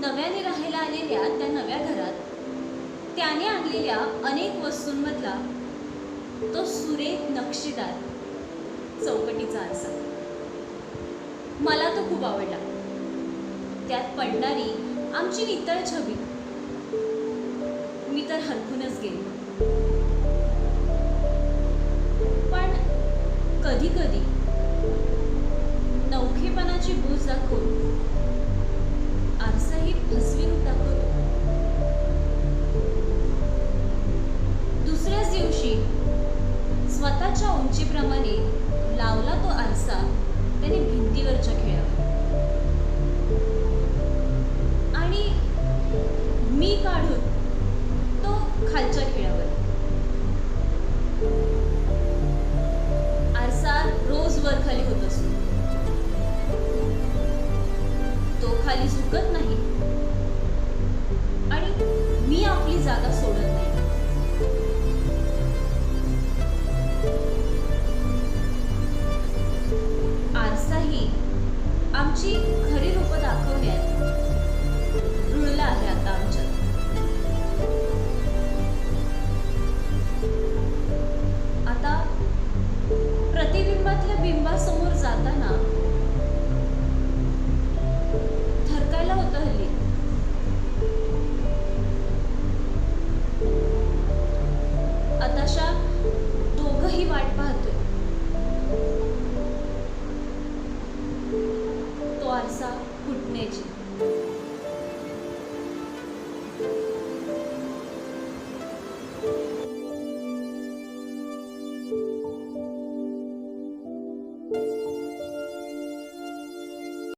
नव्याने राहायला आलेल्या त्या नव्या घरात त्याने आणलेल्या अनेक वस्तूंमधला तो सुरेख नक्षीदार चौकटीचा आरसा मला तो खूप आवडला. त्यात पडणारी आमची नितळ छबी मी तर हरखूनच गेले. पण कधी कधी नवखेपणाची बूज दाखवून आरसाही फसवीन दाखवतो. दुसऱ्याच दिवशी स्वतःच्या उंचीप्रमाणे लावला तो आरसा त्याने भिंतीवरच्या खिळ्यावर, आणि मी काढून तो खालच्या खिळ्यावर. आरसा रोज वर खाली होत असतो. तो खाली झुकत नाही आणि मी आपली जागा सोडत नाही. आरसाही आमची खरी रूपं दाखवण्यात रुळला आहे आता आमच्यात. आता प्रतिबिंबातल्या बिंबासमोर जाताना